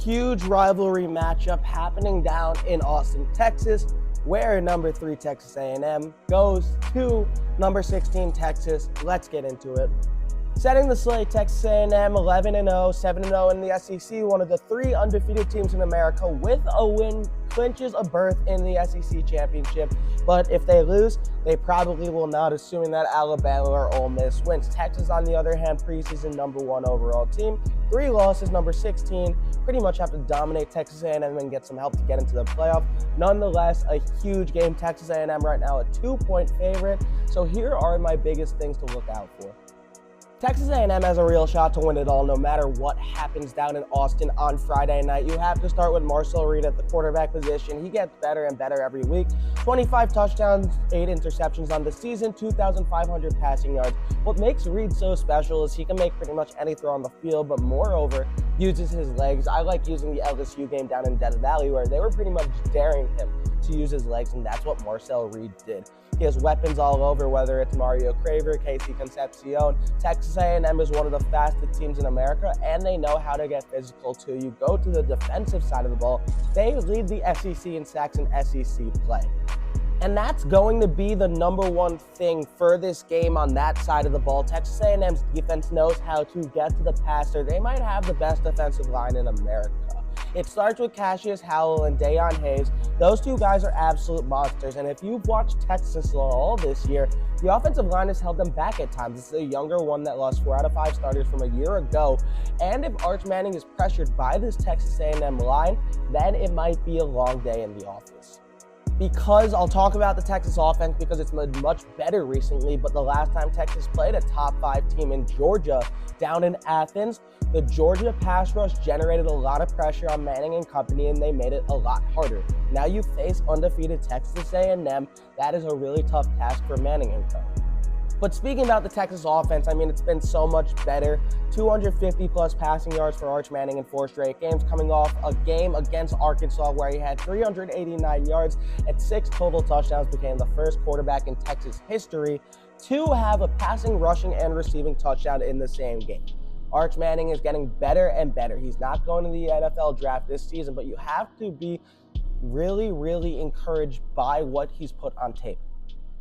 huge rivalry matchup happening down in Austin, Texas, where number 3 Texas A&M goes to number 16 Texas. Let's get into it. Setting the slate, Texas A&M 11-0, 7-0 in the SEC, one of the 3 undefeated teams in America with a win, clinches a berth in the SEC championship. But if they lose, they probably will not, assuming that Alabama or Ole Miss wins. Texas, on the other hand, preseason number 1 overall team, 3 losses, number 16, pretty much have to dominate Texas A&M and get some help to get into the playoff. Nonetheless, a huge game. Texas A&M right now a 2-point favorite. So here are my biggest things to look out for. Texas A&M has a real shot to win it all no matter what happens down in Austin on Friday night. You have to start with Marcel Reed at the quarterback position. He gets better and better every week. 25 touchdowns, 8 interceptions on the season, 2,500 passing yards. What makes Reed so special is he can make pretty much any throw on the field, but moreover, uses his legs. I like using the LSU game down in Death Valley where they were pretty much daring him to use his legs, and that's what Marcel Reed did. He has weapons all over, whether it's Mario Craver, Casey Concepcion. Texas A&M is one of the fastest teams in America, and they know how to get physical too. You go to the defensive side of the ball, they lead the SEC in sacks and SEC play. And that's going to be the number one thing for this game on that side of the ball. Texas A&M's defense knows how to get to the passer. They might have the best defensive line in America. It starts with Cassius Howell and Dayon Hayes. Those 2 guys are absolute monsters. And if you've watched Texas all this year, the offensive line has held them back at times. This is a younger one that lost 4 out of 5 starters from a year ago. And if Arch Manning is pressured by this Texas A&M line, then it might be a long day in the office. Because I'll talk about the Texas offense because it's been much better recently, but the last time Texas played a top 5 team in Georgia down in Athens, the Georgia pass rush generated a lot of pressure on Manning and company, and they made it a lot harder. Now you face undefeated Texas A&M. That is a really tough task for Manning and company. But speaking about the Texas offense, I mean, it's been so much better. 250-plus passing yards for Arch Manning in 4 straight games, coming off a game against Arkansas where he had 389 yards and 6 total touchdowns, became the first quarterback in Texas history to have a passing, rushing, and receiving touchdown in the same game. Arch Manning is getting better and better. He's not going to the NFL draft this season, but you have to be really, really encouraged by what he's put on tape.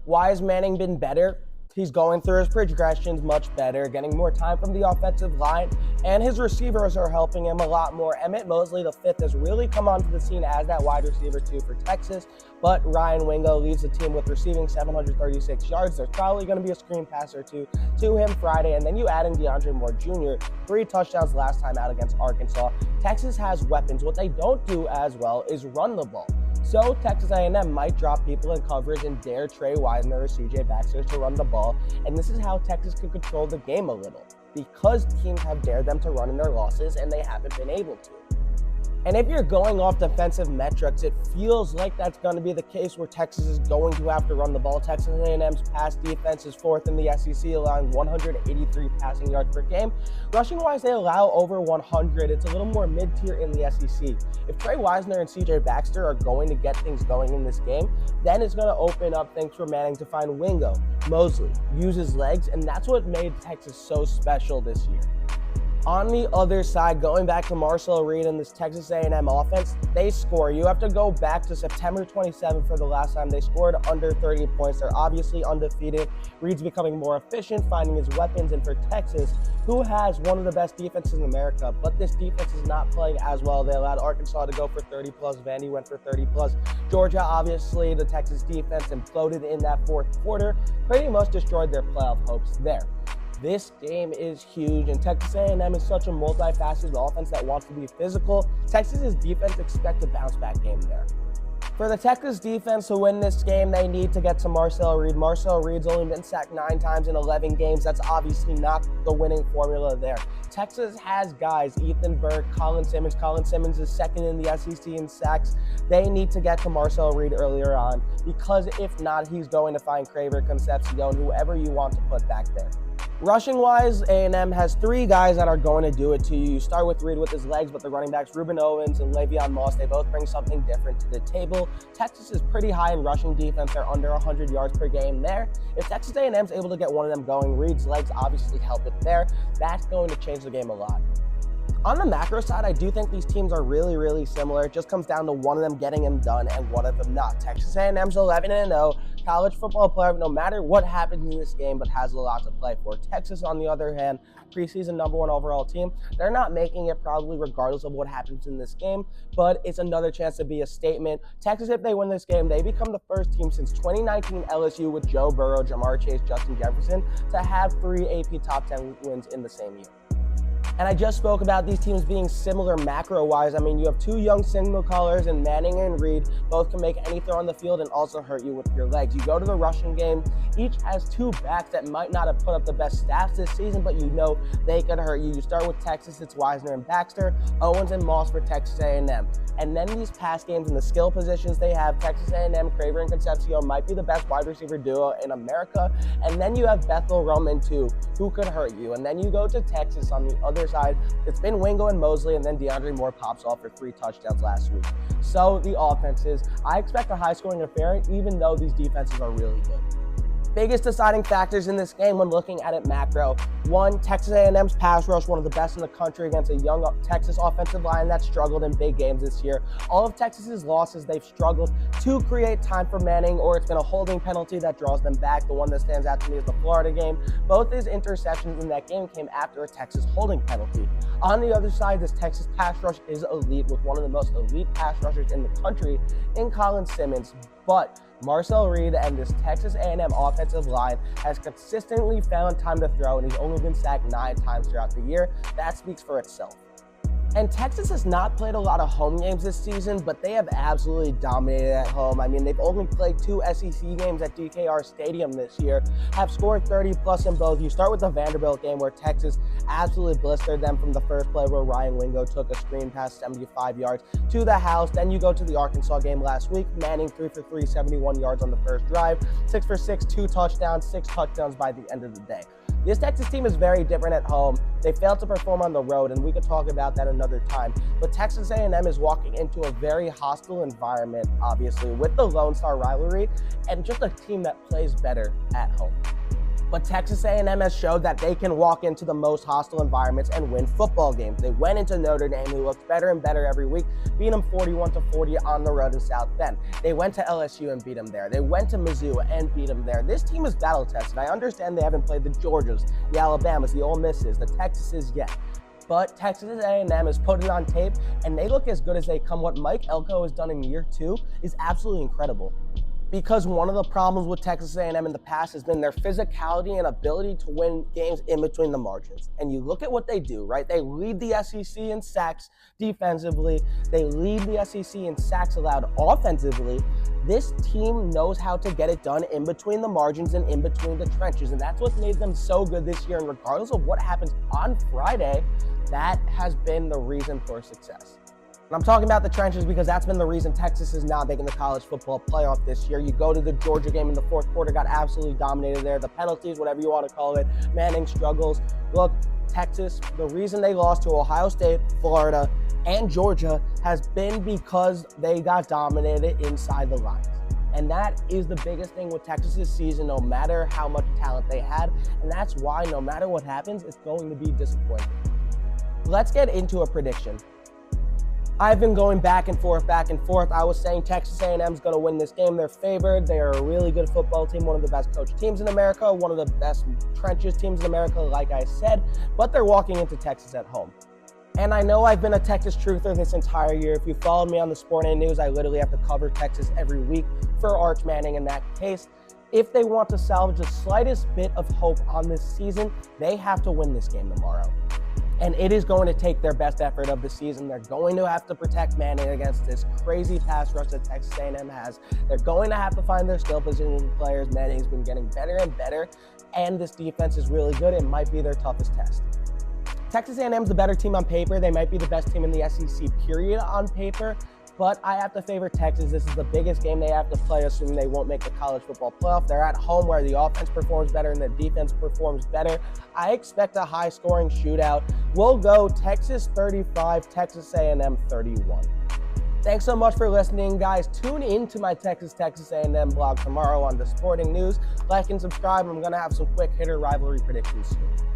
Why has Manning been better? He's going through his progressions much better, getting more time from the offensive line, and his receivers are helping him a lot more. Emmett Mosley, the 5th, has really come onto the scene as that wide receiver too for Texas, but Ryan Wingo leads the team with receiving 736 yards. There's probably going to be a screen pass or 2 to him Friday, and then you add in DeAndre Moore Jr., 3 touchdowns last time out against Arkansas. Texas has weapons. What they don't do as well is run the ball. So Texas A&M might drop people in coverage and dare Trey Wisner or CJ Baxter to run the ball. And this is how Texas can control the game a little, because teams have dared them to run in their losses and they haven't been able to. And if you're going off defensive metrics, it feels like that's going to be the case where Texas is going to have to run the ball. Texas A&M's pass defense is 4th in the SEC, allowing 183 passing yards per game. Rushing-wise, they allow over 100. It's a little more mid-tier in the SEC. If Trey Wisner and CJ Baxter are going to get things going in this game, then it's going to open up things for Manning to find Wingo, Mosley, use his legs, and that's what made Texas so special this year. On the other side, going back to Marcel Reed and this Texas A&M offense, they score. You have to go back to September 27th for the last time they scored under 30 points. They're obviously undefeated. Reed's becoming more efficient, finding his weapons, and for Texas, who has one of the best defenses in America, but this defense is not playing as well. They allowed Arkansas to go for 30-plus. Vandy went for 30-plus. Georgia, obviously, the Texas defense imploded in that 4th quarter, pretty much destroyed their playoff hopes there. This game is huge, and Texas A&M is such a multifaceted offense that wants to be physical. Texas's defense expects a bounce-back game there. For the Texas defense to win this game, they need to get to Marcel Reed. Marcel Reed's only been sacked 9 times in 11 games. That's obviously not the winning formula there. Texas has guys, Ethan Burke, Colin Simmons. Colin Simmons is 2nd in the SEC in sacks. They need to get to Marcel Reed earlier on, because if not, he's going to find Craver, Concepcion, whoever you want to put back there. Rushing-wise, A&M has 3 guys that are going to do it to you. You start with Reed with his legs, but the running backs, Ruben Owens and Le'Veon Moss, they both bring something different to the table. Texas is pretty high in rushing defense. They're under 100 yards per game there. If Texas A&M is able to get one of them going, Reed's legs obviously help it there. That's going to change the game a lot. On the macro side, I do think these teams are really, really similar. It just comes down to one of them getting them done and one of them not. Texas A&M's 11-0, college football player, no matter what happens in this game, but has a lot to play for. Texas, on the other hand, preseason #1 overall team, they're not making it probably regardless of what happens in this game, but it's another chance to be a statement. Texas, if they win this game, they become the first team since 2019 LSU with Joe Burrow, Jamar Chase, Justin Jefferson to have 3 AP top 10 wins in the same year. And I just spoke about these teams being similar macro-wise. I mean, you have 2 young signal callers in Manning and Reed. Both can make any throw on the field and also hurt you with your legs. You go to the rushing game. Each has 2 backs that might not have put up the best stats this season, but you know they could hurt you. You start with Texas, it's Wisner and Baxter, Owens and Moss for Texas A&M. And then these pass games and the skill positions they have, Texas A&M, Craver and Concepcion might be the best wide receiver duo in America. And then you have Bethel Roman too, who could hurt you. And then you go to Texas on the other side. It's been Wingo and Mosley, and then DeAndre Moore pops off for 3 touchdowns last week. So the offenses, I expect a high-scoring affair, even though these defenses are really good. Biggest deciding factors in this game when looking at it macro. 1, Texas A&M's pass rush, one of the best in the country against a young Texas offensive line that struggled in big games this year. All of Texas's losses, they've struggled to create time for Manning, or it's been a holding penalty that draws them back. The one that stands out to me is the Florida game. Both his interceptions in that game came after a Texas holding penalty. On the other side, this Texas pass rush is elite with one of the most elite pass rushers in the country in Colin Simmons. But Marcel Reed and this Texas A&M offensive line has consistently found time to throw, and he's only been sacked 9 times throughout the year. That speaks for itself. And Texas has not played a lot of home games this season, but they have absolutely dominated at home. I mean, they've only played 2 SEC games at DKR Stadium this year, have scored 30+ in both. You start with the Vanderbilt game where Texas absolutely blistered them from the first play where Ryan Wingo took a screen pass 75 yards to the house. Then you go to the Arkansas game last week. Manning 3 for 3, 71 yards on the first drive, 6 for 6, 2 touchdowns, 6 touchdowns by the end of the day. This Texas team is very different at home. They failed to perform on the road, and we could talk about that another time. But Texas A&M is walking into a very hostile environment, obviously, with the Lone Star rivalry, and just a team that plays better at home. But Texas A&M has showed that they can walk into the most hostile environments and win football games. They went into Notre Dame, who looked better and better every week, beat them 41-40 on the road in South Bend. They went to LSU and beat them there. They went to Mizzou and beat them there. This team is battle tested. I understand they haven't played the Georgias, the Alabamas, the Ole Misses, the Texases yet. But Texas A&M has put it on tape, and they look as good as they come. What Mike Elko has done in year 2 is absolutely incredible. Because one of the problems with Texas A&M in the past has been their physicality and ability to win games in between the margins. And you look at what they do, right? They lead the SEC in sacks defensively. They lead the SEC in sacks allowed offensively. This team knows how to get it done in between the margins and in between the trenches. And that's what made them so good this year. And regardless of what happens on Friday, that has been the reason for success. And I'm talking about the trenches because that's been the reason Texas is not making the college football playoff this year. You go to the Georgia game in the 4th quarter, got absolutely dominated there. The penalties, whatever you want to call it, Manning struggles. Look, Texas, the reason they lost to Ohio State, Florida, and Georgia has been because they got dominated inside the lines. And that is the biggest thing with Texas this season, no matter how much talent they had. And that's why no matter what happens, it's going to be disappointing. Let's get into a prediction. I've been going back and forth. I was saying Texas A&M is going to win this game. They're favored. They are a really good football team, one of the best coached teams in America, one of the best trenches teams in America, like I said, but they're walking into Texas at home. And I know I've been a Texas truther this entire year. If you followed me on the Sporting News, I literally have to cover Texas every week for Arch Manning in that case. If they want to salvage the slightest bit of hope on this season, they have to win this game tomorrow. And it is going to take their best effort of the season. They're going to have to protect Manning against this crazy pass rush that Texas A&M has. They're going to have to find their skill position players. Manning's been getting better and better, and this defense is really good. It might be their toughest test. Texas A&M's the better team on paper. They might be the best team in the SEC, period, on paper. But I have to favor Texas. This is the biggest game they have to play, assuming they won't make the college football playoff. They're at home where the offense performs better and the defense performs better. I expect a high-scoring shootout. We'll go Texas 35, Texas A&M 31. Thanks so much for listening, guys. Tune in to my Texas A&M blog tomorrow on the Sporting News. Like and subscribe. I'm going to have some quick hitter rivalry predictions soon.